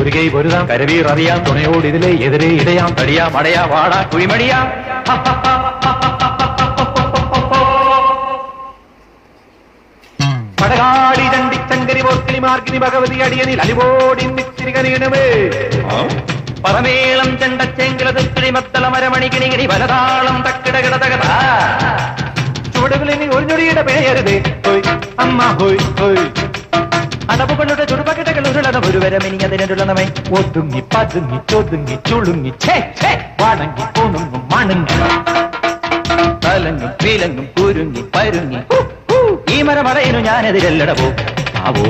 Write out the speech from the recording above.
ഒരു കൈ പൊരുതാം കരവീർ അറിയാം തുണയോട് ഇതിലെ എതിരെ ഇടയാം തടിയാം അടയാ വാടാ കുഴിമടിയാ പടകാടി ചണ്ടിച്ചങ്കരി പോർക്കിനി മാർഗിനി ഭഗവതി അടിയനിൽ അലിവോടി നിത്തിരികനീണമേ പറമേളം ചെണ്ടച്ചെങ്കിലതുക്കിളി മത്തള മരമണികിണികിണി വലതാളം തക്കിടകിടതകത ചുവടുകളിനി ഒരു ഞൊടിയുടെ പേയരുതേ ഹോയ് അമ്മ ഹോയ് ഹോയ് അടവുകളുടെ ചുടുപകടകൾ ഉരുളന ഒരു വരമിനി അതിനുള്ളമേ ഒതുങ്ങി പതുങ്ങി ചൊതുങ്ങി ചുളുങ്ങി വാണങ്ങി പൂണുങ്ങും മണങ്ങി തലങ്ങും പീലങ്ങും കുരുങ്ങി പരുങ്ങി ഈ മരമടയിനു ഞാനെതിരല്ലടവോ ആവോ